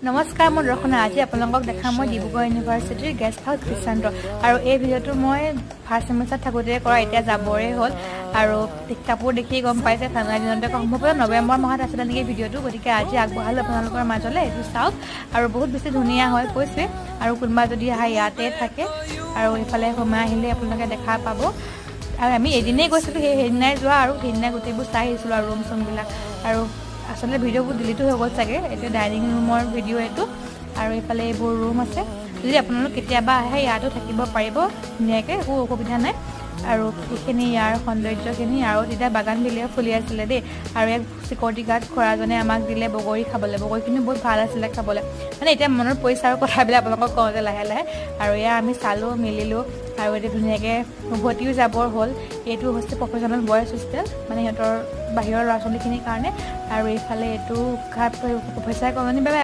নমস্কাৰ মই ৰখনা আজি আপোনালোকক দেখাম মই ডিব্ৰুগড় ইউনিভাৰ্চিটিৰ গেষ্ট হাউচ কিচেন্দ্ৰ আৰু এই ভিডিঅ'টো মই ফাৰ্ষ্ট সেমিষ্টাৰ থাকোঁতে কৰা এতিয়া যাবৰে হ'ল আৰু কাপোৰ দেখি গম পাইছে ঠাণ্ডা দিনতে সম্ভৱ নৱেম্বৰ মাহত আছিলে নেকি ভিডিঅ'টো গতিকে আজি আগবঢ়ালো আপোনালোকৰ মাজলৈ এইটো চাওক আৰু বহুত বেছি ধুনীয়া হয় কৈছে আৰু কোনোবা যদি আহে ইয়াতে থাকে আৰু এইফালে সোমাই আহিলে আপোনালোকে দেখা পাব আৰু আমি এদিনেই গৈছিলোঁ সেইদিনাই যোৱা আৰু সেইদিনাই গোটেইবোৰ চাই আহিছিলোঁ আৰু ৰুম চুমবিলাক আৰু আসলে ভিডিঅ'বোৰ ডিলিটো হৈ গ'ল চাগে এতিয়া ডাইনিং ৰুমৰ ভিডিঅ' এইটো আৰু এইফালে এইবোৰ ৰুম আছে যদি আপোনালোক কেতিয়াবা আহে ইয়াতো থাকিব পাৰিব ধুনীয়াকৈ একো অসুবিধা নাই আৰু এইখিনি ইয়াৰ সৌন্দৰ্যখিনি আৰু তেতিয়া বাগান বিলিয়ে ফুলি আছিলে দেই আৰু এক চিকিউৰিটি গাৰ্ড খুৰাজনে আমাক দিলে বগৰী খাবলৈ বগৰীখিনি বহুত ভাল আছিলে খাবলৈ মানে এতিয়া মনত পৰিছে আৰু কথাবিলাক আপোনালোকক কওঁতে লাহে লাহে আৰু এয়া আমি চালোঁ মেলিলোঁ আৰু এতিয়া ধুনীয়াকৈ উভতিও যাবৰ হ'ল এইটো হৈছে প্ৰফেশ্যনেল বয়জ হোষ্টেল মানে সিহঁতৰ বাহিৰৰ ল'ৰা ছোৱালীখিনিৰ কাৰণে আৰু এইফালে এইটো প্ৰফেচাৰ কলনী